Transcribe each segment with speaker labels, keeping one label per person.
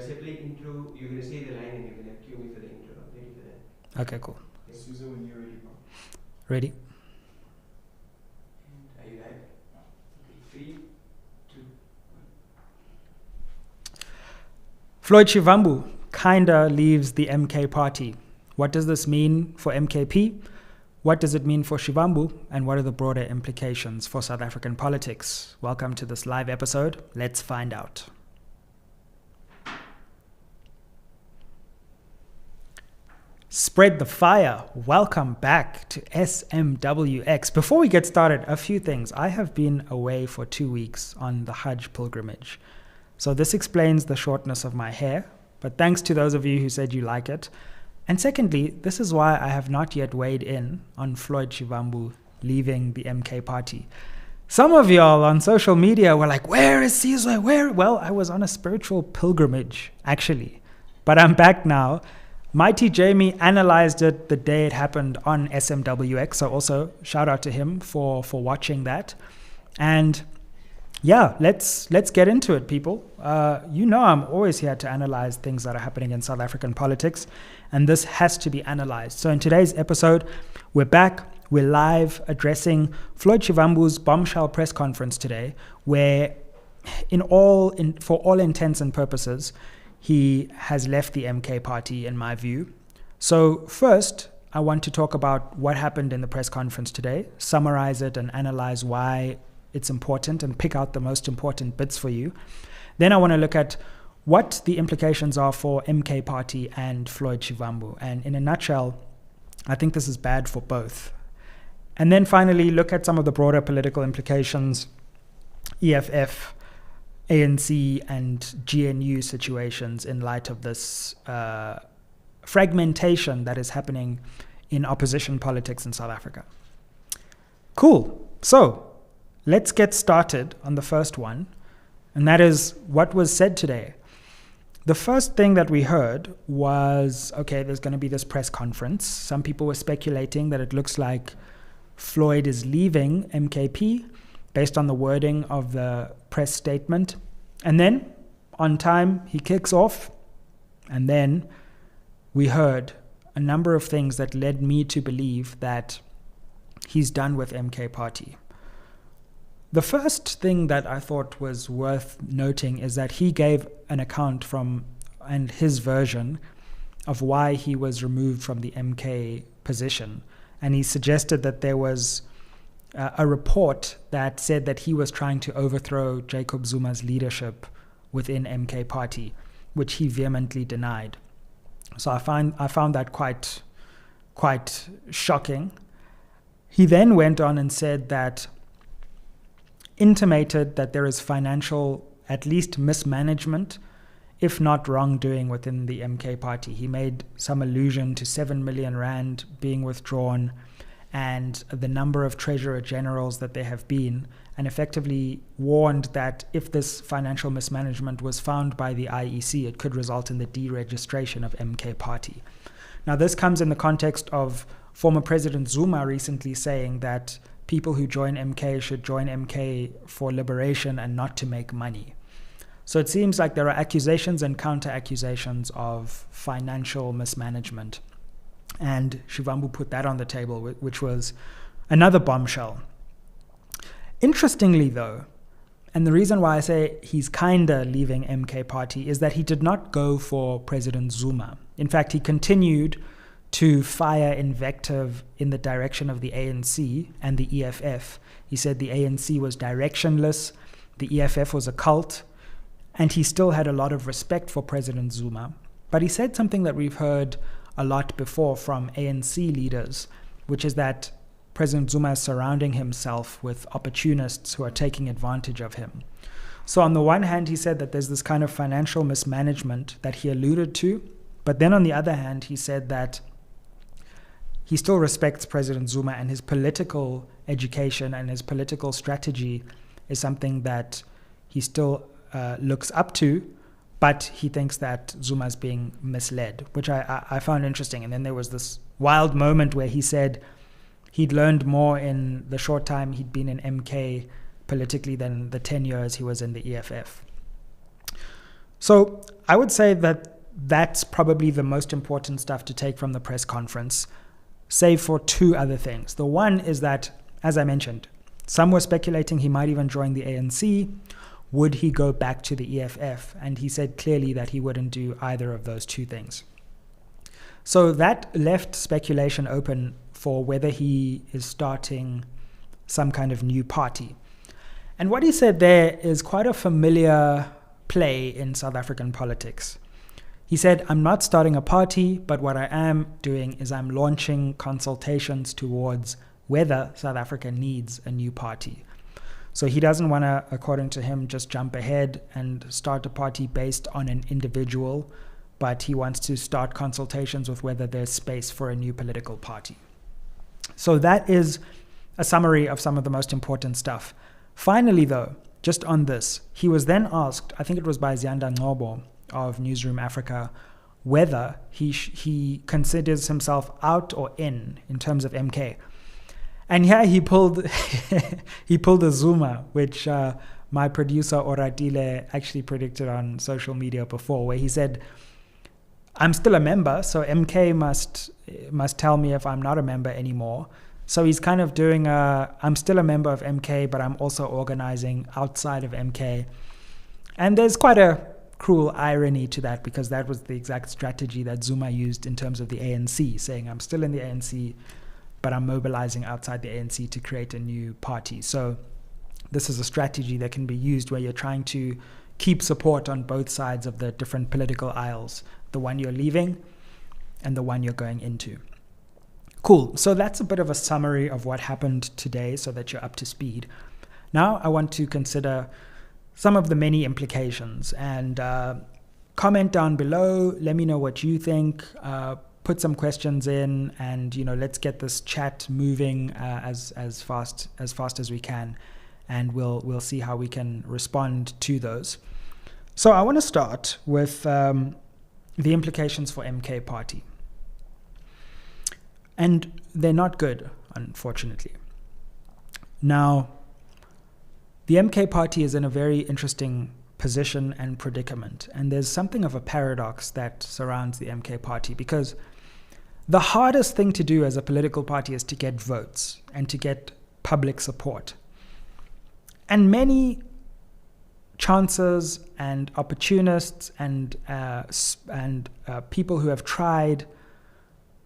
Speaker 1: say play intro, you're going to say the line and you're going to cue me for the intro. I'm ready for that.
Speaker 2: Okay, cool.
Speaker 1: Okay. Susan, when you're ready, bro.
Speaker 2: Ready?
Speaker 1: And are you live? Okay, 3, 2, 1.
Speaker 2: Floyd Shivambu kinda leaves the MK party. What does this mean for MKP? What does it mean for Shivambu? And what are the broader implications for South African politics? Welcome to this live episode. Let's find out. Spread the fire. Welcome back to SMWX. Before we get started, a few things. I have been away for 2 weeks on the Hajj pilgrimage. So this explains the shortness of my hair, but thanks to those of you who said you like it. And secondly, this is why I have not yet weighed in on Floyd Shivambu leaving the MK party. Some of y'all on social media were like, where is Sizwe? Where? Well, I was on a spiritual pilgrimage, actually. But I'm back now. Mighty Jamie analyzed it the day it happened on SMWX. So also shout out to him for watching that. And yeah, let's get into it, people. I'm always here to analyze things that are happening in South African politics, and this has to be analyzed. So in today's episode, we're back. We're live addressing Floyd Shivambu's bombshell press conference today, where for all intents and purposes, he has left the MK party, in my view. So first, I want to talk about what happened in the press conference today, summarize it and analyze why it's important and pick out the most important bits for you. Then I want to look at what the implications are for MK Party and Floyd Shivambu. And in a nutshell, I think this is bad for both. And then finally, look at some of the broader political implications, EFF, ANC, and GNU situations in light of this fragmentation that is happening in opposition politics in South Africa. Cool. So let's get started on the first one, and that is what was said today. The first thing that we heard was, okay, there's going to be this press conference. Some people were speculating that it looks like Floyd is leaving MKP based on the wording of the press statement. And then, on time, he kicks off. And then we heard a number of things that led me to believe that he's done with MK Party. The first thing that I thought was worth noting is that he gave an account and his version of why he was removed from the MK position. And he suggested that there was a report that said that he was trying to overthrow Jacob Zuma's leadership within MK Party, which he vehemently denied. So I found that quite shocking. He then went on and said that intimated that there is financial, at least mismanagement, if not wrongdoing within the MK Party. He made some allusion to 7 million rand being withdrawn and the number of treasurer generals that there have been, and effectively warned that if this financial mismanagement was found by the IEC, it could result in the deregistration of MK Party. Now, this comes in the context of former President Zuma recently saying that people who join MK should join MK for liberation and not to make money. So it seems like there are accusations and counter-accusations of financial mismanagement. And Shivambu put that on the table, which was another bombshell. Interestingly, though, and the reason why I say he's kinda leaving MK Party is that he did not go for President Zuma. In fact, he continued to fire invective in the direction of the ANC and the EFF. He said the ANC was directionless, the EFF was a cult, and he still had a lot of respect for President Zuma. But he said something that we've heard a lot before from ANC leaders, which is that President Zuma is surrounding himself with opportunists who are taking advantage of him. So on the one hand, he said that there's this kind of financial mismanagement that he alluded to, but then on the other hand, he said that he still respects President Zuma, and his political education and his political strategy is something that he still looks up to, but he thinks that Zuma is being misled, which I found interesting. And then there was this wild moment where he said he'd learned more in the short time he'd been in MK politically than the 10 years he was in the EFF. So I would say that that's probably the most important stuff to take from the press conference, save for two other things. The one is that, as I mentioned, some were speculating he might even join the ANC. Would he go back to the EFF? And he said clearly that he wouldn't do either of those two things. So that left speculation open for whether he is starting some kind of new party. And what he said there is quite a familiar play in South African politics. He said, I'm not starting a party, but what I am doing is I'm launching consultations towards whether South Africa needs a new party. So he doesn't want to, according to him, just jump ahead and start a party based on an individual, but he wants to start consultations with whether there's space for a new political party. So that is a summary of some of the most important stuff. Finally, though, just on this, he was then asked, I think it was by Ziyanda Ngcobo of Newsroom Africa, whether he considers himself out or in terms of MK. And here he pulled a Zuma, which my producer Oratile actually predicted on social media before, where he said, I'm still a member, so MK must tell me if I'm not a member anymore. So he's kind of doing I'm still a member of MK, but I'm also organizing outside of MK. And there's quite a cruel irony to that, because that was the exact strategy that Zuma used in terms of the ANC, saying I'm still in the ANC, but I'm mobilizing outside the ANC to create a new party. So this is a strategy that can be used where you're trying to keep support on both sides of the different political aisles, the one you're leaving and the one you're going into. Cool. So that's a bit of a summary of what happened today so that you're up to speed. Now I want to consider some of the many implications, and comment down below. Let me know what you think. Put some questions in, and let's get this chat moving as fast as we can, and we'll see how we can respond to those. So I want to start with the implications for MK Party. And they're not good, unfortunately. Now, the MK Party is in a very interesting position and predicament. And there's something of a paradox that surrounds the MK Party, because the hardest thing to do as a political party is to get votes and to get public support. And many chancers and opportunists and people who have tried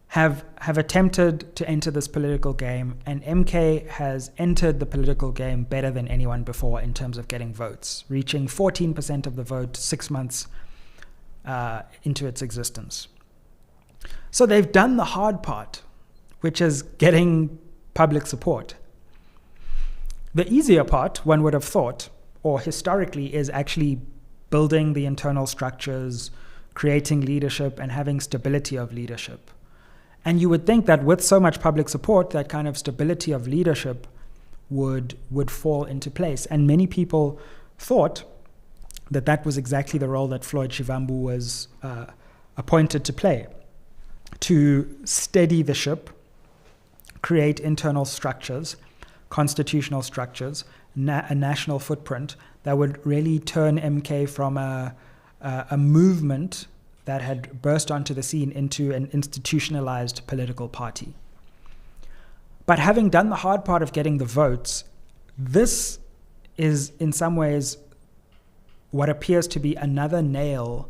Speaker 2: have attempted to enter this political game, and MK has entered the political game better than anyone before in terms of getting votes, reaching 14% of the vote 6 months into its existence. So they've done the hard part, which is getting public support. The easier part, one would have thought, or historically, is actually building the internal structures, creating leadership, and having stability of leadership. And you would think that with so much public support, that kind of stability of leadership would fall into place. And many people thought that that was exactly the role that Floyd Shivambu was appointed to play, to steady the ship, create internal structures, constitutional structures, a national footprint that would really turn MK from a movement that had burst onto the scene into an institutionalized political party. But having done the hard part of getting the votes, this is in some ways what appears to be another nail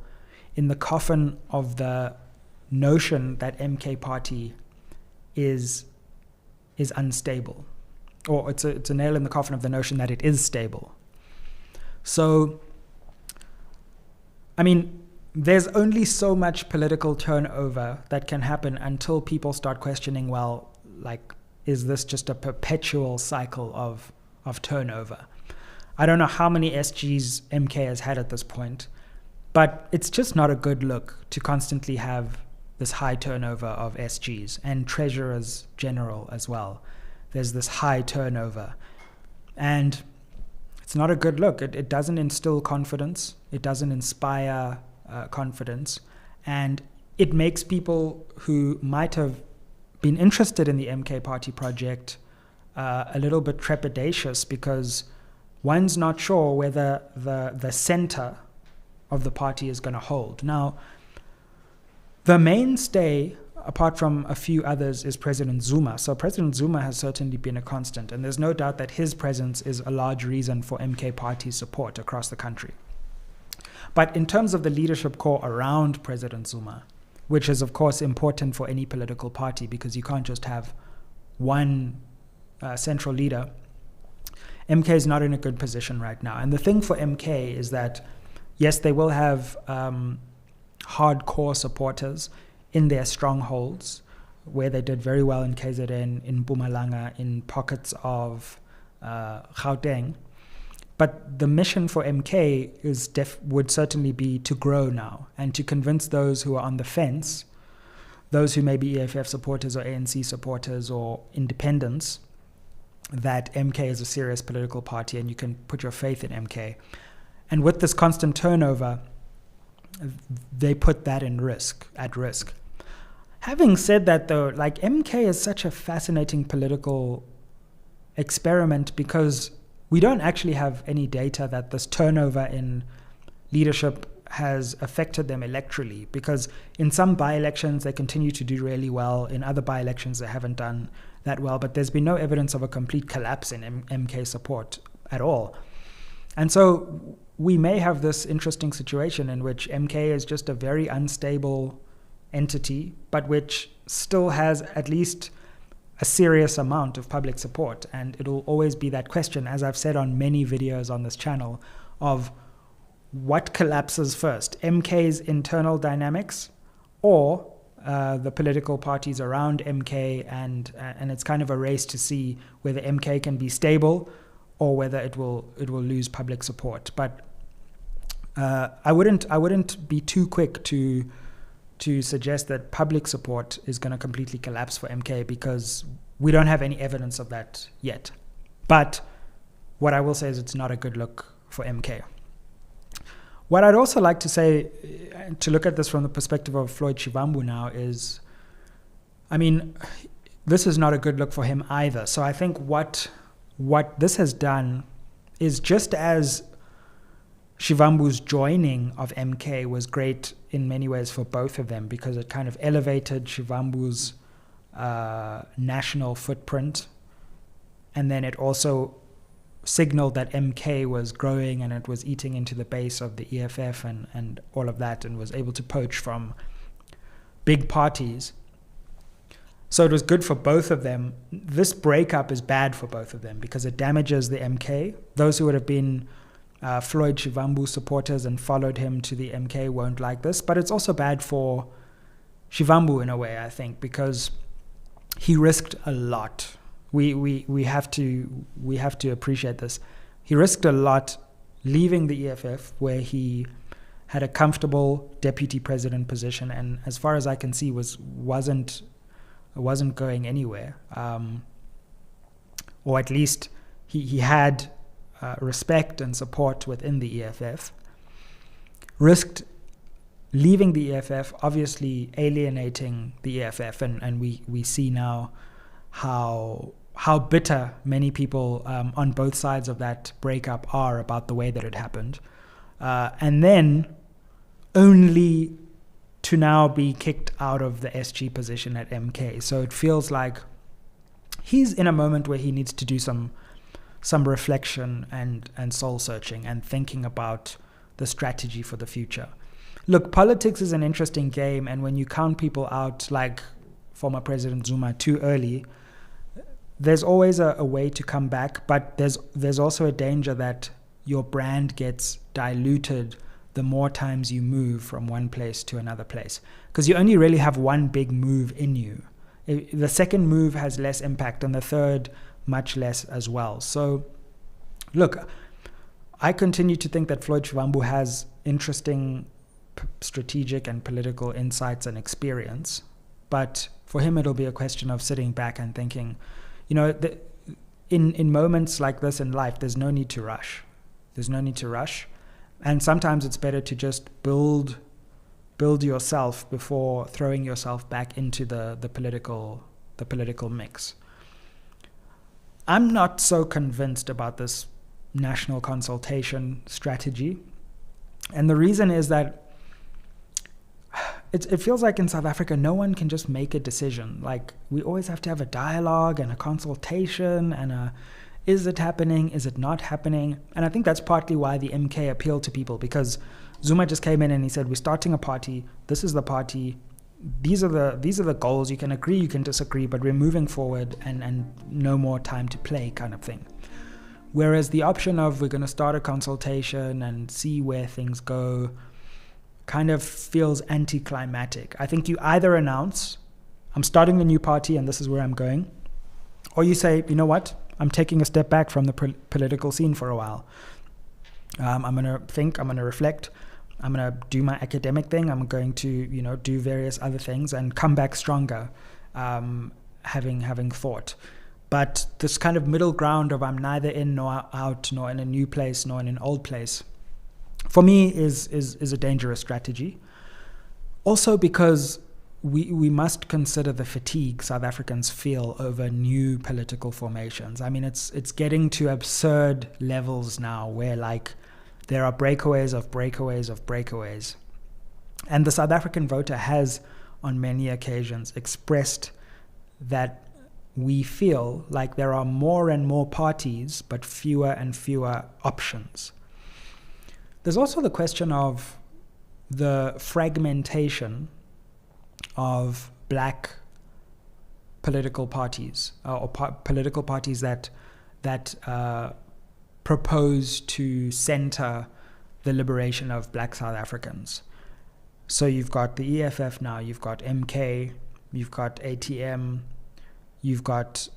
Speaker 2: in the coffin of the notion that MK Party is unstable. Or it's a nail in the coffin of the notion that it is stable. So, I mean, there's only so much political turnover that can happen until people start questioning, well, like, is this just a perpetual cycle of turnover? I don't know how many SGs MK has had at this point, but it's just not a good look to constantly have this high turnover of SGs and treasurers general as well. There's this high turnover, and it's not a good look. It doesn't instill confidence. It doesn't inspire confidence, and it makes people who might have been interested in the MK Party project a little bit trepidatious, because one's not sure whether the center of the party is going to hold. Now, the mainstay, apart from a few others, is President Zuma. So President Zuma has certainly been a constant, and there's no doubt that his presence is a large reason for MK Party's support across the country. But in terms of the leadership core around President Zuma, which is of course important for any political party because you can't just have one central leader, MK is not in a good position right now. And the thing for MK is that, yes, they will have hardcore supporters in their strongholds, where they did very well in KZN, in Mpumalanga, in pockets of Gauteng. But the mission for MK would certainly be to grow now and to convince those who are on the fence, those who may be EFF supporters or ANC supporters or independents, that MK is a serious political party and you can put your faith in MK. And with this constant turnover, they put that at risk. Having said that, though, like, MK is such a fascinating political experiment because we don't actually have any data that this turnover in leadership has affected them electorally, because in some by-elections they continue to do really well, in other by-elections they haven't done that well, but there's been no evidence of a complete collapse in MK support at all. And so we may have this interesting situation in which MK is just a very unstable entity, but which still has at least a serious amount of public support. And it'll always be that question, as I've said on many videos on this channel, of what collapses first, MK's internal dynamics or the political parties around MK, and it's kind of a race to see whether MK can be stable or whether it will lose public support. But I wouldn't be too quick to suggest that public support is going to completely collapse for MK, because we don't have any evidence of that yet. But what I will say is it's not a good look for MK. What I'd also like to say, to look at this from the perspective of Floyd Shivambu now, is, I mean, this is not a good look for him either. So I think what this has done is, just as Shivambu's joining of MK was great in many ways for both of them, because it kind of elevated Shivambu's national footprint, and then it also signaled that MK was growing and it was eating into the base of the EFF and all of that, and was able to poach from big parties. So it was good for both of them. This breakup is bad for both of them because it damages the MK. Those who would have been Floyd Shivambu supporters and followed him to the MK won't like this, but it's also bad for Shivambu in a way, I think, because he risked a lot. We have to appreciate this. He risked a lot leaving the EFF, where he had a comfortable deputy president position, and as far as I can see wasn't going anywhere, or at least he had respect and support within the EFF. Risked leaving the EFF, obviously alienating the EFF, and we see now how bitter many people on both sides of that breakup are about the way that it happened. And then only to now be kicked out of the SG position at MK. So it feels like he's in a moment where he needs to do some reflection and soul searching and thinking about the strategy for the future. Look, politics is an interesting game, and when you count people out like former President Zuma too early, there's always a way to come back, but there's also a danger that your brand gets diluted the more times you move from one place to another place, because you only really have one big move in you. The second move has less impact, and the third much less as well. So look, I continue to think that Floyd Shivambu has interesting strategic and political insights and experience, but for him it'll be a question of sitting back and thinking, you know, in moments like this in life, there's no need to rush. And sometimes it's better to just build yourself before throwing yourself back into the political mix. I'm not so convinced about this national consultation strategy. And the reason is that it feels like in South Africa, no one can just make a decision. Like, we always have to have a dialogue and a consultation and is it happening? Is it not happening? And I think that's partly why the MK appealed to people, because Zuma just came in and he said, we're starting a party. This is the party. These are the goals. You can agree, you can disagree, but we're moving forward and no more time to play kind of thing. Whereas the option of we're going to start a consultation and see where things go kind of feels anticlimactic. I think you either announce, I'm starting a new party and this is where I'm going, or you say, you know what, I'm taking a step back from the political scene for a while. I'm going to think, I'm going to reflect, I'm going to do my academic thing, I'm going to, do various other things and come back stronger, having thought. But this kind of middle ground of I'm neither in nor out, nor in a new place, nor in an old place, for me is a dangerous strategy. Also because we must consider the fatigue South Africans feel over new political formations. I mean, it's getting to absurd levels now where like there are breakaways of breakaways of breakaways. And the South African voter has on many occasions expressed that we feel like there are more and more parties, but fewer and fewer options. There's also the question of the fragmentation of black political parties or political parties that propose to center the liberation of black South Africans. So you've got the EFF now, you've got MK, you've got ATM, you've got,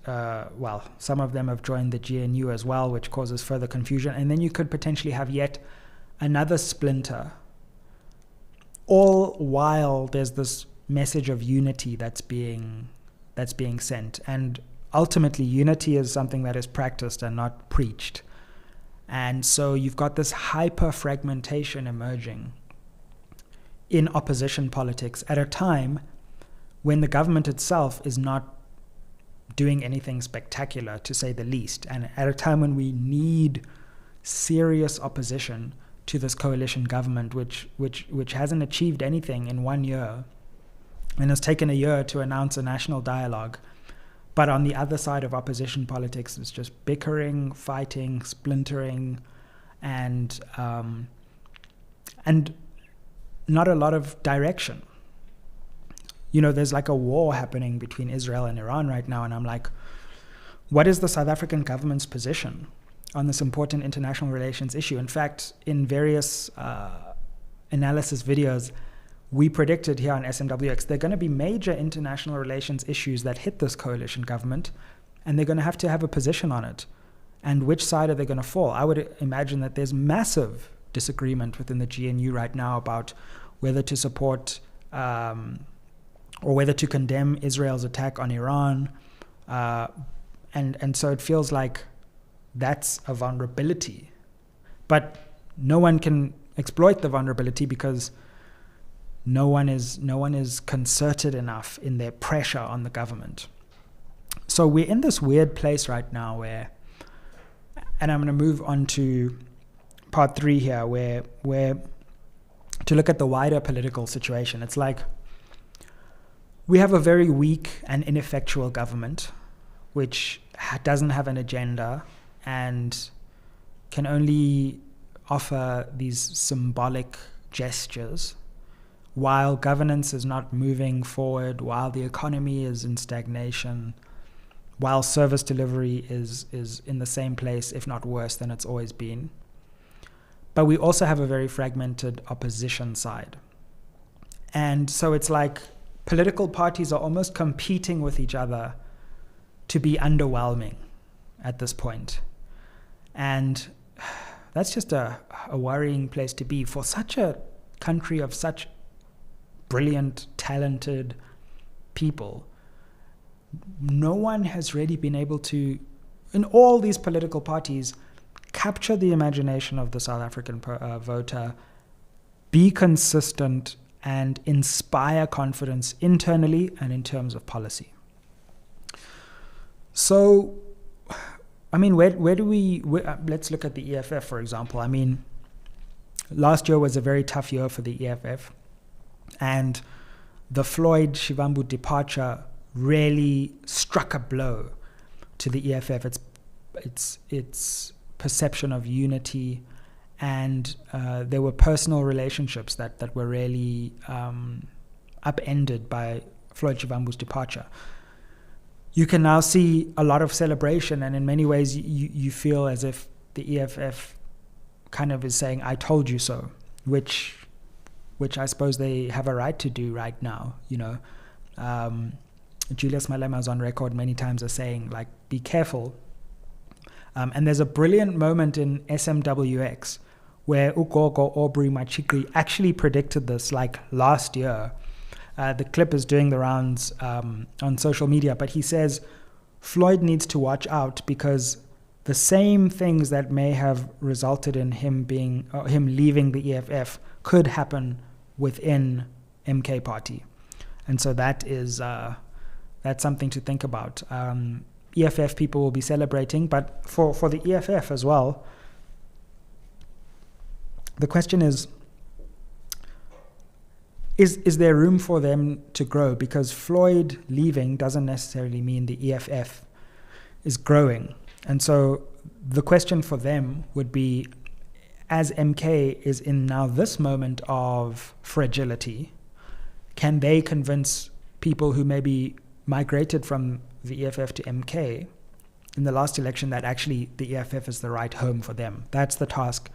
Speaker 2: some of them have joined the GNU as well, which causes further confusion. And then you could potentially have yet another splinter, all while there's this message of unity that's being sent. And ultimately, unity is something that is practiced and not preached. And so you've got this hyper-fragmentation emerging in opposition politics at a time when the government itself is not doing anything spectacular, to say the least, and at a time when we need serious opposition to this coalition government, which hasn't achieved anything in 1 year and has taken a year to announce a national dialogue. But on the other side of opposition politics, it's just bickering, fighting, splintering, and not a lot of direction. There's like a war happening between Israel and Iran right now, and I'm like, what is the South African government's position on this important international relations issue? In fact, in various analysis videos, we predicted here on SMWX, there are going to be major international relations issues that hit this coalition government, and they're going to have a position on it. And which side are they going to fall? I would imagine that there's massive disagreement within the GNU right now about whether to support or whether to condemn Israel's attack on Iran. And so it feels like that's a vulnerability. But no one can exploit the vulnerability because no one is concerted enough in their pressure on the government. So we're in this weird place right now where, and I'm going to move on to part 3 here, where to look at the wider political situation. It's like we have a very weak and ineffectual government which doesn't have an agenda and can only offer these symbolic gestures while governance is not moving forward, while the economy is in stagnation, while service delivery is in the same place, if not worse than it's always been. But we also have a very fragmented opposition side. And so it's like political parties are almost competing with each other to be underwhelming at this point. And that's just a worrying place to be for such a country of such brilliant, talented people. No one has really been able to, in all these political parties, capture the imagination of the South African voter, be consistent, and inspire confidence internally and in terms of policy. So, I mean, where do we, let's look at the EFF, for example. I mean, last year was a very tough year for the EFF, and the Floyd Shivambu departure really struck a blow to the EFF. Its perception of unity, and there were personal relationships that were really upended by Floyd Shivambu's departure. You can now see a lot of celebration, and in many ways you feel as if the EFF kind of is saying, I told you so, which I suppose they have a right to do right now, you know. Julius Malema is on record many times as saying, like, be careful. And there's a brilliant moment in SMWX where Ugogo Aubrey Machikri actually predicted this, like, last year. The clip is doing the rounds on social media, but he says Floyd needs to watch out because the same things that may have resulted in him leaving the EFF could happen within MK Party. And so that's something to think about. EFF people will be celebrating, but for the EFF as well, the question is there room for them to grow? Because Floyd leaving doesn't necessarily mean the EFF is growing. And so the question for them would be, as MK is in now this moment of fragility, can they convince people who maybe migrated from the EFF to MK in the last election that actually the EFF is the right home for them? That's the task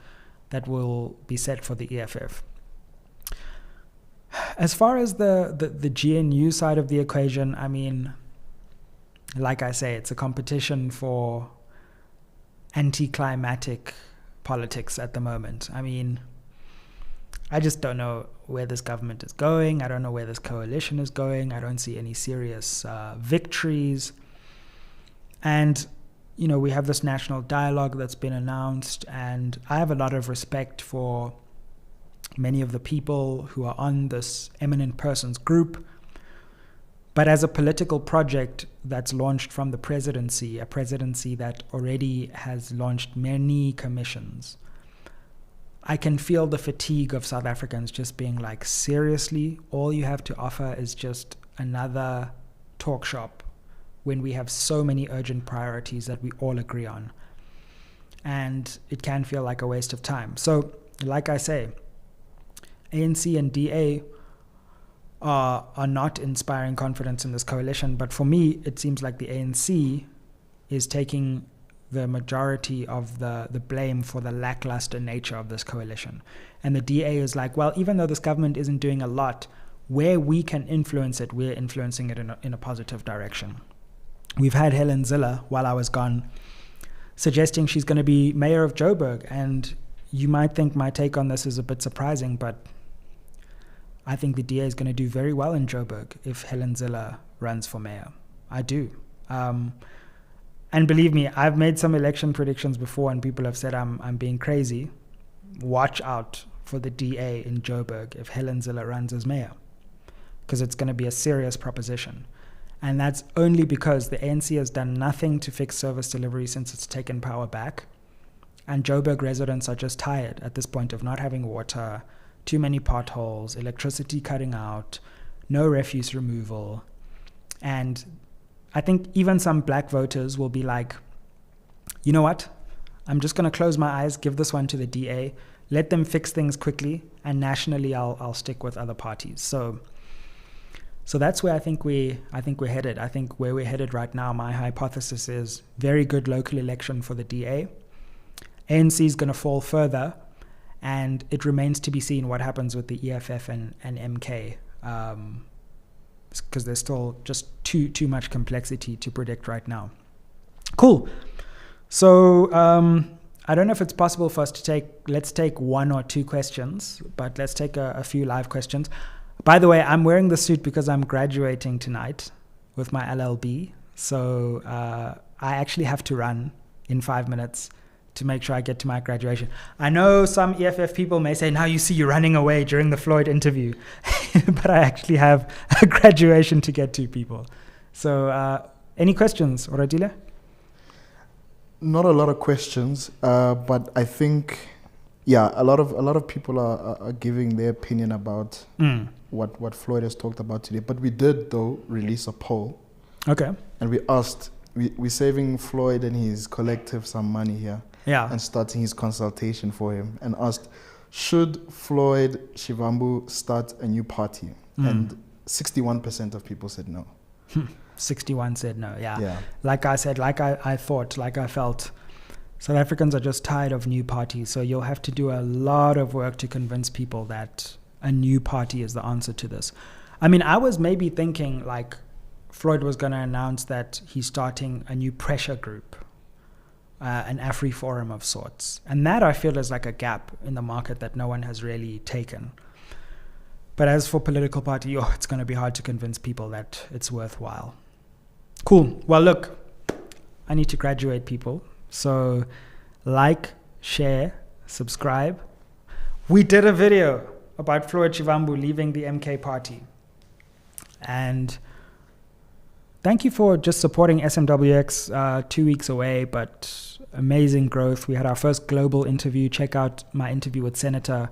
Speaker 2: that will be set for the EFF. As far as the GNU side of the equation, I mean, like I say, it's a competition for anticlimactic politics at the moment. I mean, I just don't know where this government is going. I don't know where this coalition is going. I don't see any serious victories. And, you know, we have this national dialogue that's been announced, and I have a lot of respect for many of the people who are on this eminent persons group. But as a political project that's launched from the presidency, a presidency that already has launched many commissions, I can feel the fatigue of South Africans just being like, seriously, all you have to offer is just another talk shop when we have so many urgent priorities that we all agree on. And it can feel like a waste of time. So, like I say, ANC and DA are not inspiring confidence in this coalition, but for me, it seems like the ANC is taking the majority of the blame for the lackluster nature of this coalition. And the DA is like, well, even though this government isn't doing a lot, where we can influence it, we're influencing it in a positive direction. We've had Helen Zille, while I was gone, suggesting she's going to be mayor of Joburg, and you might think my take on this is a bit surprising, but I think the DA is going to do very well in Joburg if Helen Zille runs for mayor. I do. And believe me, I've made some election predictions before and people have said I'm being crazy. Watch out for the DA in Joburg if Helen Zille runs as mayor, because it's going to be a serious proposition. And that's only because the ANC has done nothing to fix service delivery since it's taken power back. And Joburg residents are just tired at this point of not having water, too many potholes, electricity cutting out, no refuse removal. And I think even some black voters will be like, you know what? I'm just going to close my eyes, give this one to the DA, let them fix things quickly, and nationally I'll stick with other parties. So that's where I think we're headed. I think where we're headed right now, my hypothesis is very good local election for the DA. ANC is going to fall further, and it remains to be seen what happens with the EFF and MK, because there's still just too much complexity to predict right now. Cool. So I don't know if it's possible for us to let's take one or two questions, but let's take a few live questions. By the way, I'm wearing the suit because I'm graduating tonight with my LLB. So I actually have to run in 5 minutes to make sure I get to my graduation. I know some EFF people may say, now you see you running away during the Floyd interview. But I actually have a graduation to get to, people. So any questions, Oratile?
Speaker 3: Not a lot of questions, but I think, Yeah, a lot of people are giving their opinion about what Floyd has talked about today. But we did, though, release a poll.
Speaker 2: Okay.
Speaker 3: And we asked, we're saving Floyd and his collective some money here.
Speaker 2: Yeah.
Speaker 3: And starting his consultation for him. And asked, should Floyd Shivambu start a new party? And 61% of people said no.
Speaker 2: 61 said no,
Speaker 3: Yeah.
Speaker 2: Like I said, like I thought, like I felt, South Africans are just tired of new parties. So you'll have to do a lot of work to convince people that a new party is the answer to this. I mean, I was maybe thinking like Floyd was going to announce that he's starting a new pressure group, an Afri-Forum of sorts. And that I feel is like a gap in the market that no one has really taken. But as for political party, it's going to be hard to convince people that it's worthwhile. Cool. Well, look, I need to graduate, people. So like, share, subscribe. We did a video about Floyd Shivambu leaving the MK party. And thank you for just supporting SMWX 2 weeks away, but amazing growth. We had our first global interview. Check out my interview with Senator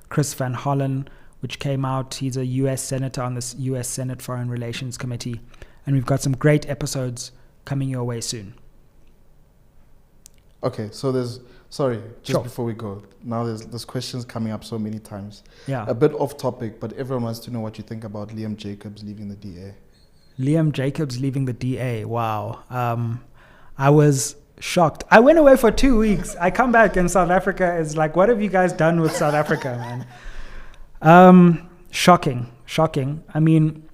Speaker 2: Chris Van Hollen, which came out. He's a US Senator on this US Senate Foreign Relations Committee. And we've got some great episodes coming your way soon.
Speaker 3: Okay, so before we go, now there's questions coming up so many times.
Speaker 2: Yeah.
Speaker 3: A bit off topic, but everyone wants to know what you think about Liam Jacobs leaving the DA.
Speaker 2: Liam Jacobs leaving the DA. Wow. I was shocked. I went away for 2 weeks. I come back and South Africa is like, what have you guys done with South Africa, man? Shocking. I mean,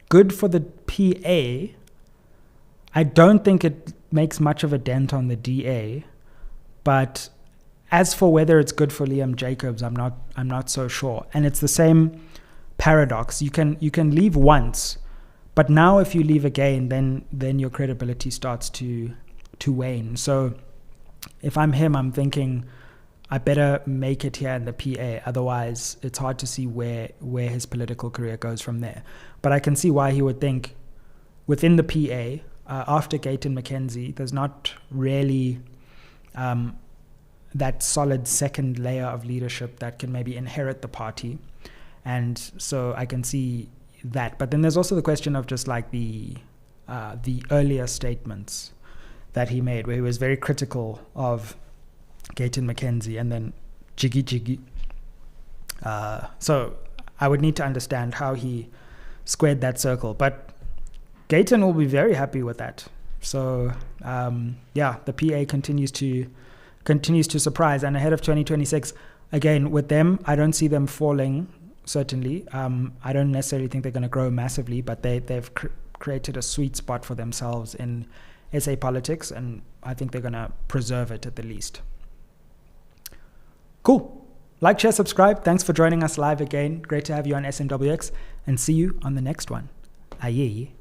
Speaker 2: good for the PA. I don't think it makes much of a dent on the DA. But as for whether it's good for Liam Jacobs, I'm not so sure. And it's the same paradox. You can leave once, but now if you leave again, then your credibility starts to wane. So if I'm him, I'm thinking I better make it here in the PA. Otherwise, it's hard to see where his political career goes from there. But I can see why he would think within the PA, after Gayton McKenzie, there's not really that solid second layer of leadership that can maybe inherit the party. And so I can see that. But then there's also the question of just like the earlier statements that he made, where he was very critical of Gayton McKenzie and then jiggy. So I would need to understand how he squared that circle. But Gayton will be very happy with that. So the PA continues to surprise. And ahead of 2026, again, with them, I don't see them falling, certainly. I don't necessarily think they're going to grow massively, but they've created a sweet spot for themselves in SA politics, and I think they're going to preserve it at the least. Cool. Like, share, subscribe. Thanks for joining us live again. Great to have you on SMWX, and see you on the next one. Aye.